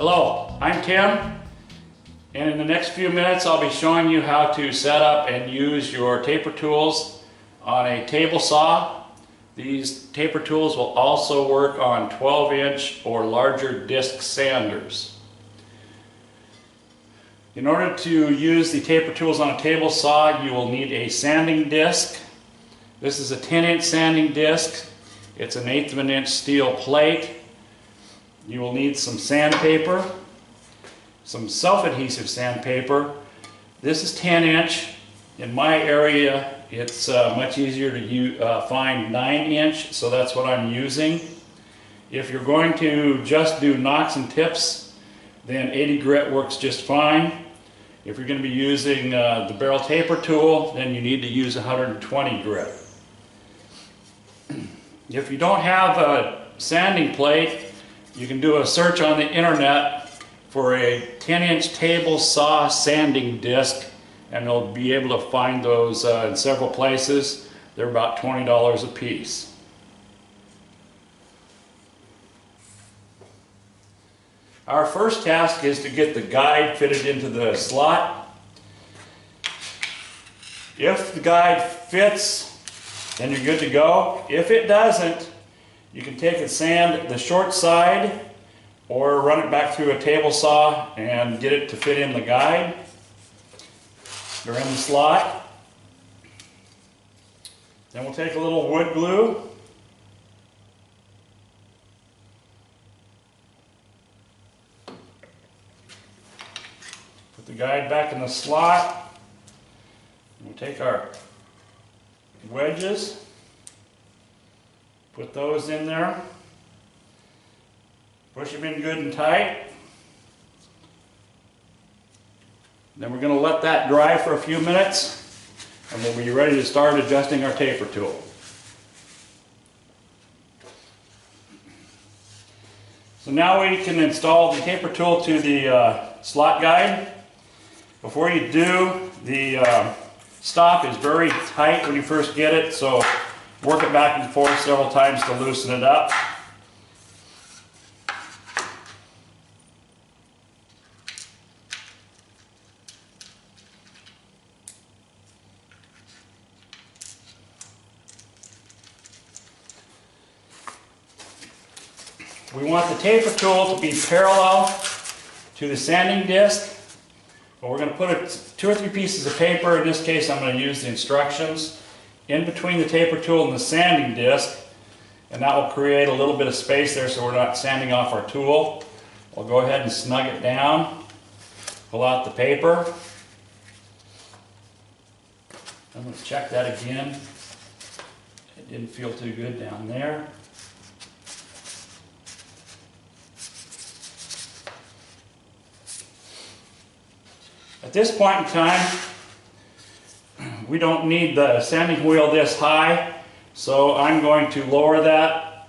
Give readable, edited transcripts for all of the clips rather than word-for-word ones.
Hello, I'm Tim, and in the next few minutes I'll be showing you how to set up and use your taper tools on a table saw. These taper tools will also work on 12-inch or larger disc sanders. In order to use the taper tools on a table saw, you will need a sanding disc. This is a 10-inch sanding disc. It's an 1/8 of an inch steel plate. You will need some sandpaper, some self-adhesive sandpaper. This is 10-inch. In my area, it's much easier to find 9-inch, so that's what I'm using. If you're going to just do knocks and tips, then 80 grit works just fine. If you're going to be using the barrel taper tool, then you need to use 120 grit. If you don't have a sanding plate, you can do a search on the internet for a 10-inch table saw sanding disc, and you'll be able to find those in several places. They're about $20 a piece. Our first task is to get the guide fitted into the slot. If the guide fits, then you're good to go. If it doesn't, you can take and sand the short side or run it back through a table saw and get it to fit in the guide. They're in the slot. Then we'll take a little wood glue. Put the guide back in the slot. We'll take our wedges. Put those in there. Push them in good and tight. Then we're going to let that dry for a few minutes, and we'll be ready to start adjusting our taper tool. So now we can install the taper tool to the slot guide. Before you do, the stop is very tight when you first get it, so work it back and forth several times to loosen it up. We want the taper tool to be parallel to the sanding disc, but we're going to put 2 or 3 pieces of paper. In this case, I'm going to use the instructions in between the taper tool and the sanding disc, and that will create a little bit of space there so we're not sanding off our tool. We'll go ahead and snug it down, pull out the paper. I'm going to check that again. It didn't feel too good down there. At this point in time, we don't need the sanding wheel this high, so I'm going to lower that.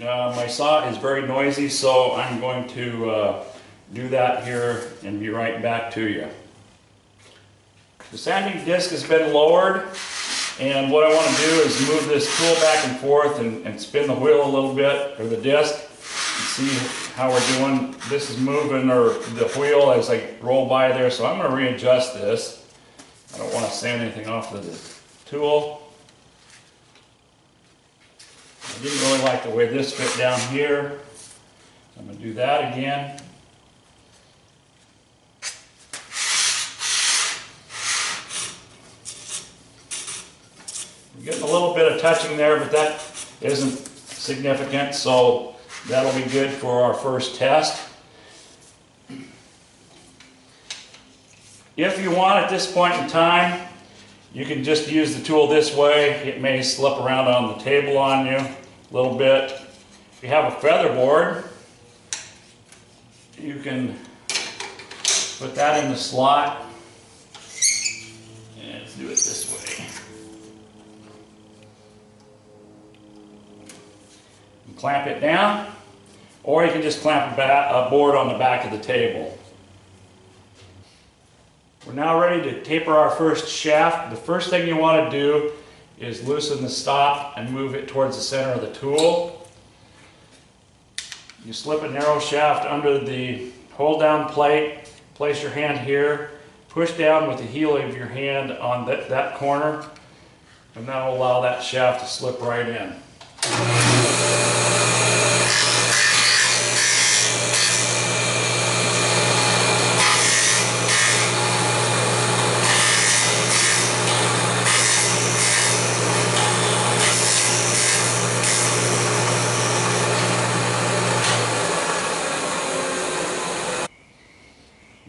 My saw is very noisy, so I'm going to do that here and be right back to you. The sanding disc has been lowered, and what I want to do is move this tool back and forth and spin the wheel a little bit, or the disc, and see how we're doing. This is moving, or the wheel, as I roll by there, so I'm going to readjust this. I don't want to sand anything off of the tool. I didn't really like the way this fit down here. I'm going to do that again. We're getting a little bit of touching there, but that isn't significant, so that'll be good for our first test. If you want, at this point in time, you can just use the tool this way. It may slip around on the table on you a little bit. If you have a feather board, you can put that in the slot. And let's do it this way. And clamp it down, or you can just clamp a board on the back of the table. We're now ready to taper our first shaft. The first thing you want to do is loosen the stop and move it towards the center of the tool. You slip a narrow shaft under the hold down plate, place your hand here, push down with the heel of your hand on that corner, and that will allow that shaft to slip right in.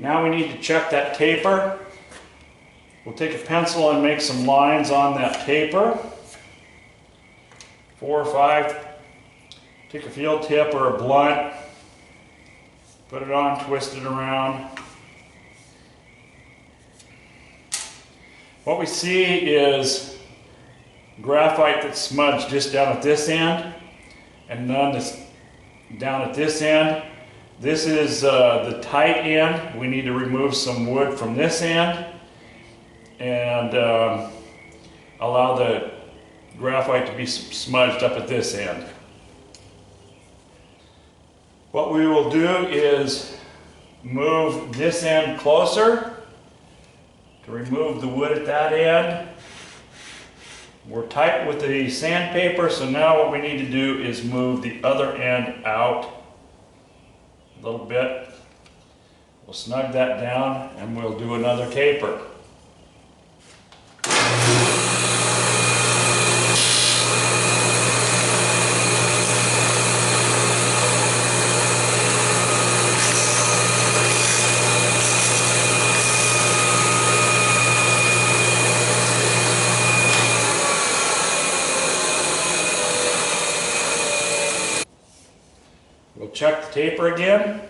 Now we need to check that taper. We'll take a pencil and make some lines on that taper. 4 or 5. Take a field tip or a blunt, put it on, twist it around. What we see is graphite that's smudged just down at this end, and none that's down at this end. This is the tight end. We need to remove some wood from this end and allow the graphite to be smudged up at this end. What we will do is move this end closer to remove the wood at that end. We're tight with the sandpaper, so now what we need to do is move the other end out a little bit. We'll snug that down and we'll do another taper. We'll check the taper again.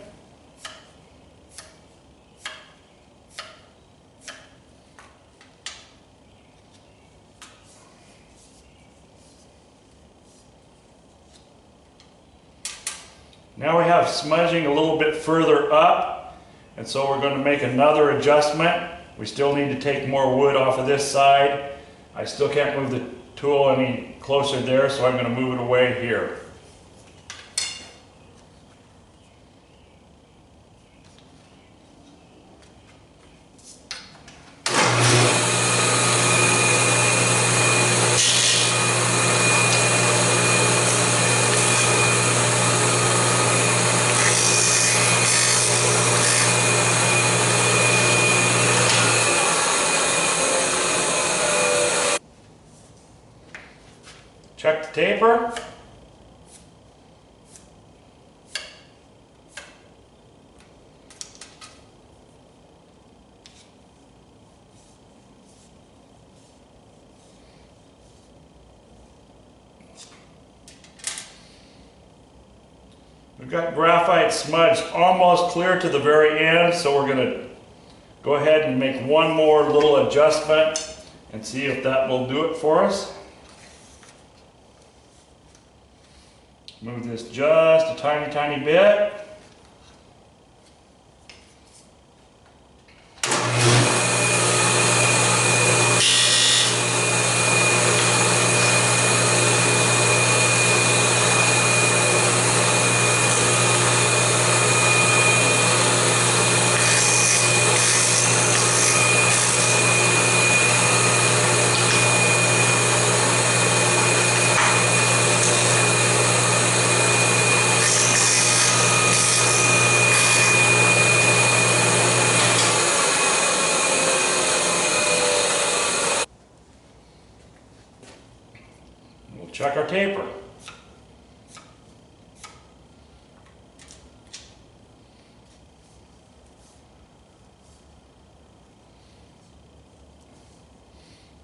Now we have smudging a little bit further up, and so we're going to make another adjustment. We still need to take more wood off of this side. I still can't move the tool any closer there, so I'm going to move it away here. Check the taper. We've got graphite smudged almost clear to the very end, so we're going to go ahead and make one more little adjustment and see if that will do it for us. Move this just a tiny, tiny bit. Check our taper.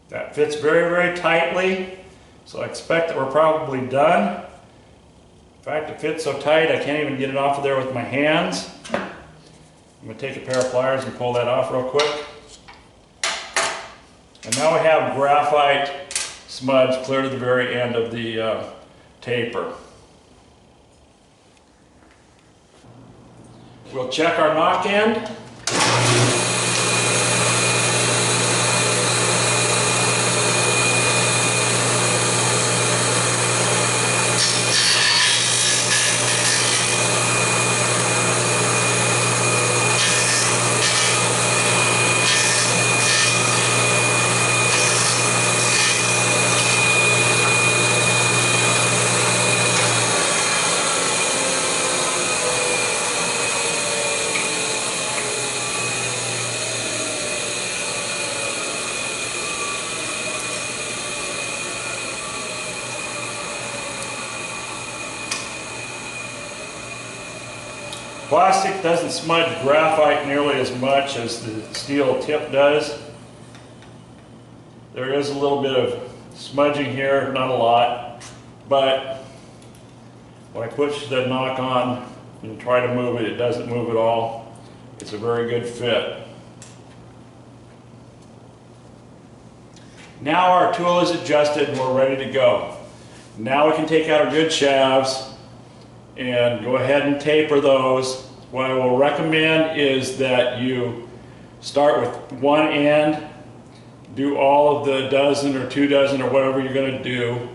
That fits very, very tightly, so I expect that we're probably done. In fact, it fits so tight I can't even get it off of there with my hands. I'm going to take a pair of pliers and pull that off real quick. And now we have graphite smudge clear to the very end of the taper. We'll check our nock end. Plastic doesn't smudge graphite nearly as much as the steel tip does. There is a little bit of smudging here, not a lot, but when I push the knock on and try to move it, it doesn't move at all. It's a very good fit. Now our tool is adjusted and we're ready to go. Now we can take out our good shafts and go ahead and taper those. What I will recommend is that you start with one end, do all of the dozen or 2 dozen or whatever you're going to do,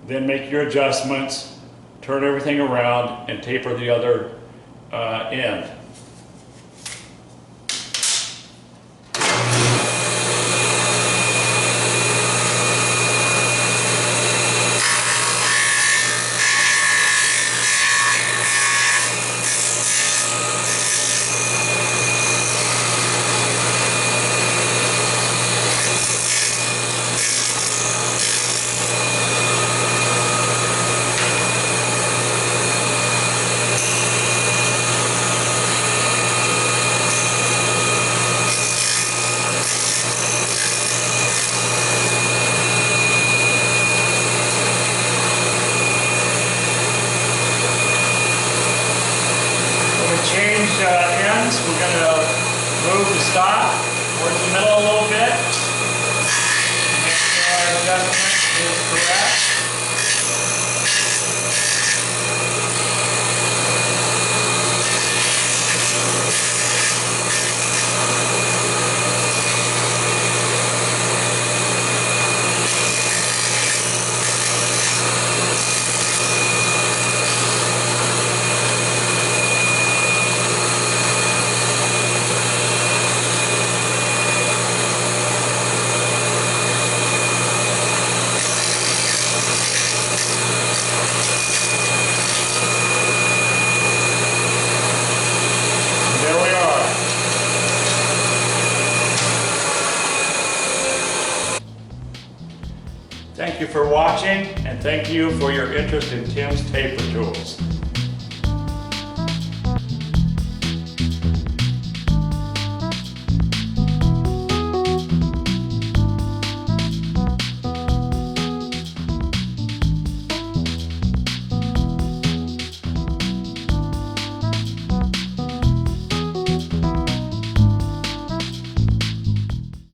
then make your adjustments, turn everything around, and taper the other end. Ends, we're going to move the stop towards the middle a little bit. Make sure our adjustment is correct. Thank you for watching, and thank you for your interest in Tim's taper tools.